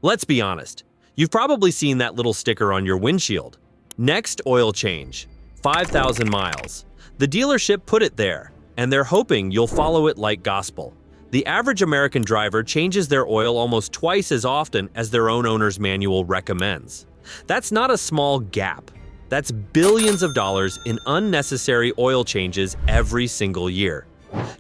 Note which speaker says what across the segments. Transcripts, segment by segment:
Speaker 1: Let's be honest. You've probably seen that little sticker on your windshield. Next oil change, 5,000 miles. The dealership put it there, and they're hoping you'll follow it like gospel. The average American driver changes their oil almost twice as often as their own owner's manual recommends. That's not a small gap. That's billions of dollars in unnecessary oil changes every single year.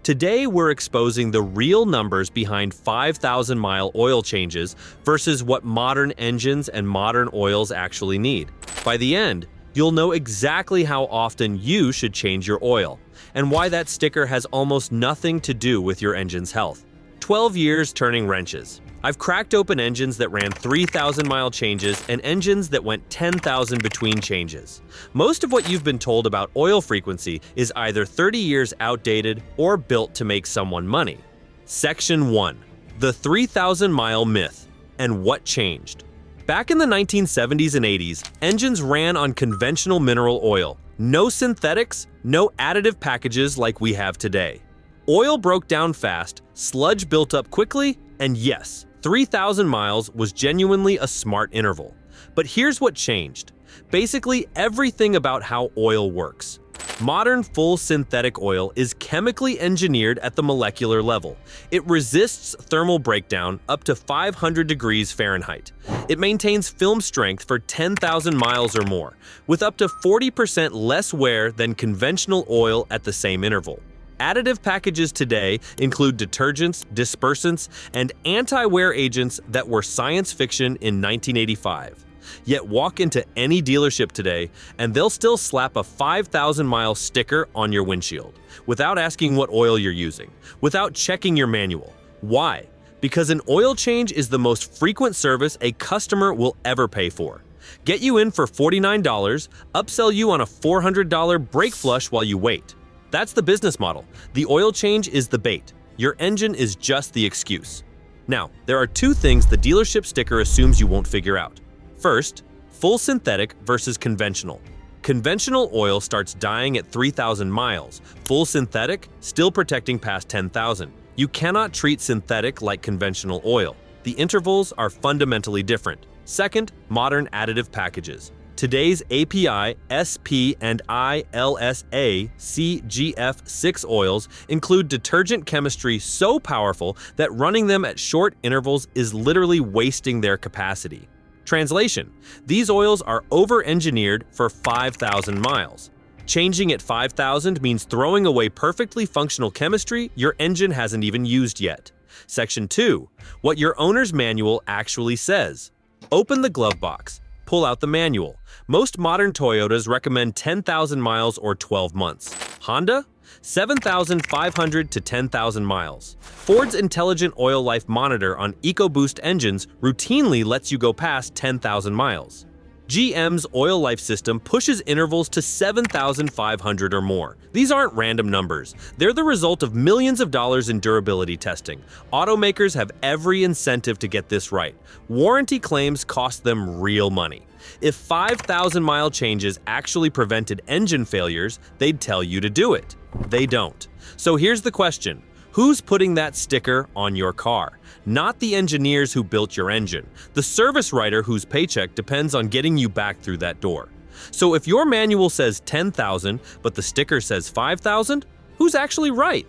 Speaker 1: Today, we're exposing the real numbers behind 5,000-mile oil changes versus what modern engines and modern oils actually need. By the end, you'll know exactly how often you should change your oil, and why that sticker has almost nothing to do with your engine's health. 12 years turning wrenches. I've cracked open engines that ran 3,000-mile changes and engines that went 10,000 between changes. Most of what you've been told about oil frequency is either 30 years outdated or built to make someone money. Section 1. The 3,000-mile myth and what changed. Back in the 1970s and 80s, engines ran on conventional mineral oil. No synthetics, no additive packages like we have today. Oil broke down fast, sludge built up quickly, and yes, 3,000 miles was genuinely a smart interval. But here's what changed. Basically everything about how oil works. Modern full synthetic oil is chemically engineered at the molecular level. It resists thermal breakdown up to 500 degrees Fahrenheit. It maintains film strength for 10,000 miles or more, with up to 40% less wear than conventional oil at the same interval. Additive packages today include detergents, dispersants, and anti-wear agents that were science fiction in 1985. Yet walk into any dealership today and they'll still slap a 5,000-mile sticker on your windshield without asking what oil you're using, without checking your manual. Why? Because an oil change is the most frequent service a customer will ever pay for. Get you in for $49, upsell you on a $400 brake flush while you wait. That's the business model. The oil change is the bait. Your engine is just the excuse. Now, there are two things the dealership sticker assumes you won't figure out. First, full synthetic versus conventional. Conventional oil starts dying at 3,000 miles. Full synthetic, still protecting past 10,000. You cannot treat synthetic like conventional oil. The intervals are fundamentally different. Second, modern additive packages. Today's API, SP, and ILSA CGF6 oils include detergent chemistry so powerful that running them at short intervals is literally wasting their capacity. Translation: these oils are over-engineered for 5,000 miles. Changing at 5,000 means throwing away perfectly functional chemistry your engine hasn't even used yet. Section 2. What your owner's manual actually says. Open the glove box. Pull out the manual. Most modern Toyotas recommend 10,000 miles or 12 months. Honda? 7,500 to 10,000 miles. Ford's Intelligent Oil Life Monitor on EcoBoost engines routinely lets you go past 10,000 miles. GM's Oil Life system pushes intervals to 7,500 or more. These aren't random numbers. They're the result of millions of dollars in durability testing. Automakers have every incentive to get this right. Warranty claims cost them real money. If 5,000-mile changes actually prevented engine failures, they'd tell you to do it. They don't. So here's the question. Who's putting that sticker on your car? Not the engineers who built your engine, the service writer whose paycheck depends on getting you back through that door. So if your manual says 10,000, but the sticker says 5,000, who's actually right?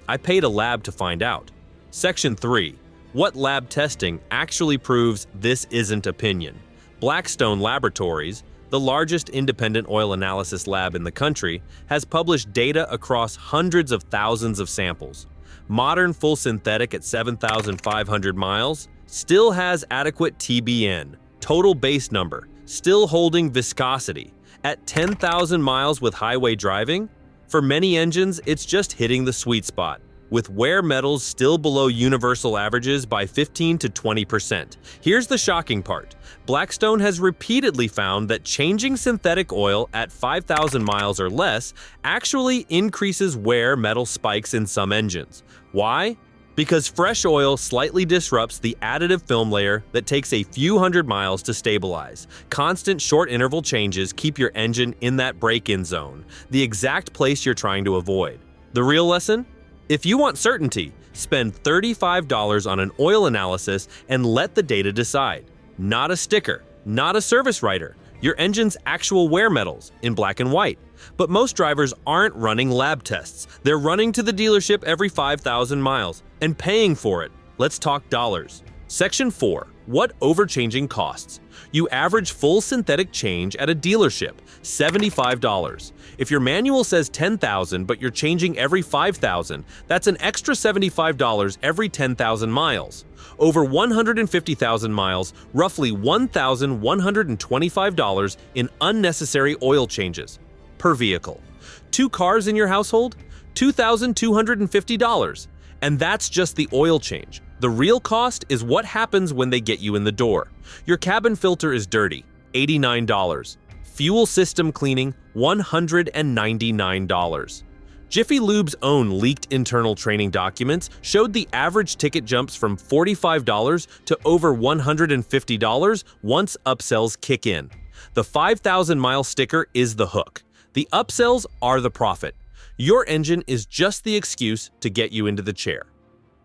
Speaker 1: I paid a lab to find out. Section 3. What lab testing actually proves this isn't opinion? Blackstone Laboratories, the largest independent oil analysis lab in the country, has published data across hundreds of thousands of samples. Modern full synthetic at 7,500 miles still has adequate TBN, total base number, still holding viscosity. At 10,000 miles with highway driving, for many engines, it's just hitting the sweet spot, with wear metals still below universal averages by 15 to 20%. Here's the shocking part. Blackstone has repeatedly found that changing synthetic oil at 5,000 miles or less actually increases wear metal spikes in some engines. Why? Because fresh oil slightly disrupts the additive film layer that takes a few hundred miles to stabilize. Constant short-interval changes keep your engine in that break-in zone, the exact place you're trying to avoid. The real lesson? If you want certainty, spend $35 on an oil analysis and let the data decide. Not a sticker, not a service writer, your engine's actual wear metals in black and white. But most drivers aren't running lab tests. They're running to the dealership every 5,000 miles and paying for it. Let's talk dollars. Section 4. What overchanging costs? You average full synthetic change at a dealership, $75. If your manual says $10,000 but you're changing every $5,000, that's an extra $75 every 10,000 miles. Over 150,000 miles, roughly $1,125 in unnecessary oil changes per vehicle. 2 cars in your household? $2,250. And that's just the oil change. The real cost is what happens when they get you in the door. Your cabin filter is dirty, $89. Fuel system cleaning, $199. Jiffy Lube's own leaked internal training documents showed the average ticket jumps from $45 to over $150 once upsells kick in. The 5,000-mile sticker is the hook. The upsells are the profit. Your engine is just the excuse to get you into the chair.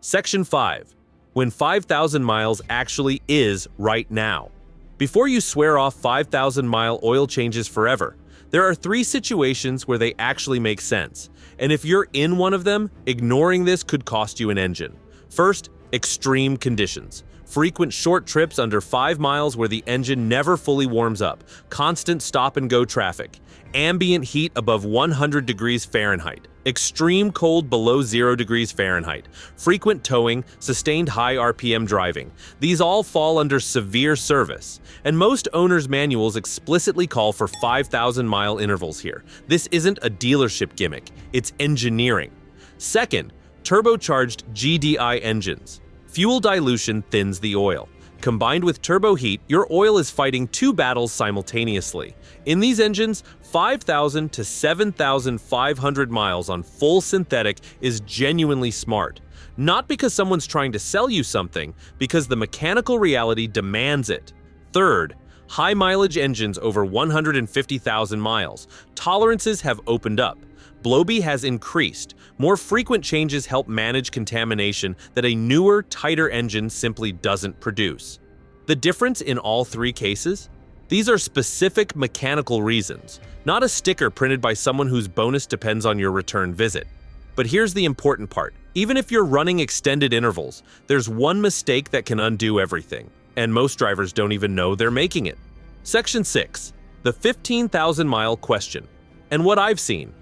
Speaker 1: Section 5. When 5,000 miles actually is right now. Before you swear off 5,000-mile oil changes forever, there are 3 situations where they actually make sense. And if you're in one of them, ignoring this could cost you an engine. First, extreme conditions. Frequent short trips under 5 miles where the engine never fully warms up, constant stop-and-go traffic, ambient heat above 100 degrees Fahrenheit, extreme cold below 0 degrees Fahrenheit, frequent towing, sustained high RPM driving. These all fall under severe service, and most owners' manuals explicitly call for 5,000-mile intervals here. This isn't a dealership gimmick, it's engineering. Second, turbocharged GDI engines. Fuel dilution thins the oil. Combined with turbo heat, your oil is fighting 2 battles simultaneously. In these engines, 5,000 to 7,500 miles on full synthetic is genuinely smart. Not because someone's trying to sell you something, because the mechanical reality demands it. Third, high-mileage engines over 150,000 miles. Tolerances have opened up. Blowby has increased. More frequent changes help manage contamination that a newer, tighter engine simply doesn't produce. The difference in all 3 cases? These are specific mechanical reasons, not a sticker printed by someone whose bonus depends on your return visit. But here's the important part. Even if you're running extended intervals, there's one mistake that can undo everything, and most drivers don't even know they're making it. Section 6. The 15,000-mile question. And what I've seen.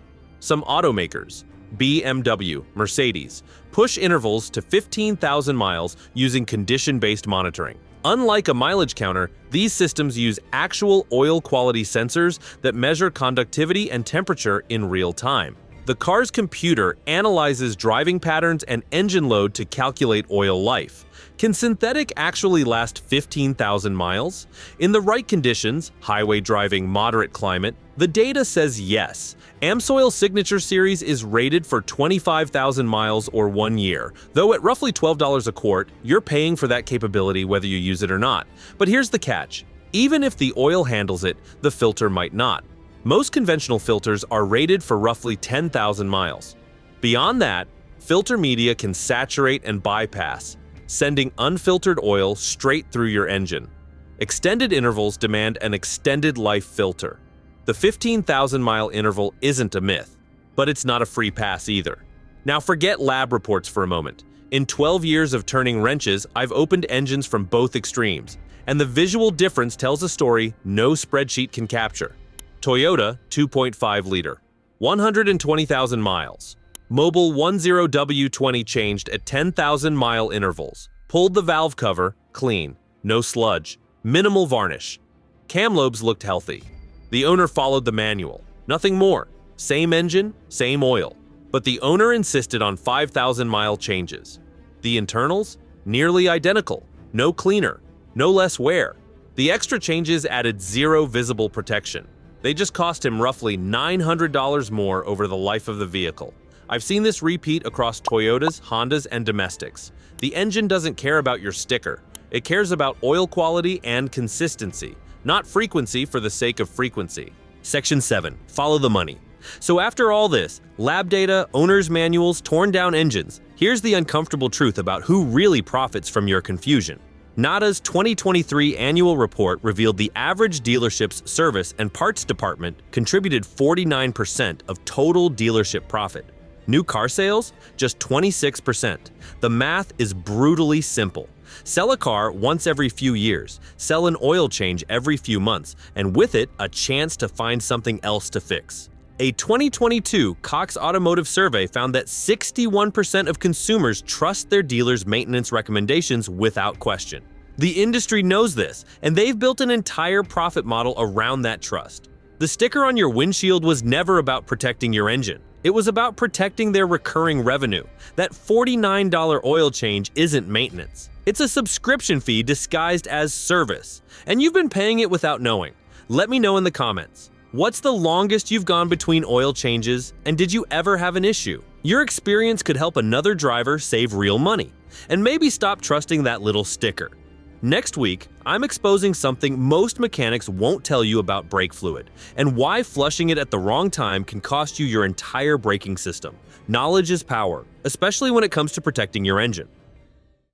Speaker 1: Some automakers, BMW, Mercedes, push intervals to 15,000 miles using condition-based monitoring. Unlike a mileage counter, these systems use actual oil quality sensors that measure conductivity and temperature in real time. The car's computer analyzes driving patterns and engine load to calculate oil life. Can synthetic actually last 15,000 miles? In the right conditions, highway driving, moderate climate, the data says yes. AmSoil Signature Series is rated for 25,000 miles or 1 year. Though at roughly $12 a quart, you're paying for that capability whether you use it or not. But here's the catch. Even if the oil handles it, the filter might not. Most conventional filters are rated for roughly 10,000 miles. Beyond that, filter media can saturate and bypass, sending unfiltered oil straight through your engine. Extended intervals demand an extended life filter. The 15,000-mile interval isn't a myth, but it's not a free pass either. Now forget lab reports for a moment. In 12 years of turning wrenches, I've opened engines from both extremes, and the visual difference tells a story no spreadsheet can capture. Toyota 2.5 liter, 120,000 miles. Mobil 10W20 changed at 10,000-mile intervals. Pulled the valve cover, clean, no sludge, minimal varnish. Cam lobes looked healthy. The owner followed the manual. Nothing more. Same engine, same oil. But the owner insisted on 5,000-mile changes. The internals? Nearly identical. No cleaner. No less wear. The extra changes added 0 visible protection. They just cost him roughly $900 more over the life of the vehicle. I've seen this repeat across Toyotas, Hondas, and domestics. The engine doesn't care about your sticker. It cares about oil quality and consistency, not frequency for the sake of frequency. Section 7. Follow the money. So after all this, lab data, owner's manuals, torn down engines, here's the uncomfortable truth about who really profits from your confusion. NADA's 2023 annual report revealed the average dealership's service and parts department contributed 49% of total dealership profit. New car sales? Just 26%. The math is brutally simple. Sell a car once every few years, sell an oil change every few months, and with it, a chance to find something else to fix. A 2022 Cox Automotive survey found that 61% of consumers trust their dealer's maintenance recommendations without question. The industry knows this, and they've built an entire profit model around that trust. The sticker on your windshield was never about protecting your engine. It was about protecting their recurring revenue. That $49 oil change isn't maintenance. It's a subscription fee disguised as service, and you've been paying it without knowing. Let me know in the comments. What's the longest you've gone between oil changes, and did you ever have an issue? Your experience could help another driver save real money, and maybe stop trusting that little sticker. Next week, I'm exposing something most mechanics won't tell you about brake fluid, and why flushing it at the wrong time can cost you your entire braking system. Knowledge is power, especially when it comes to protecting your engine.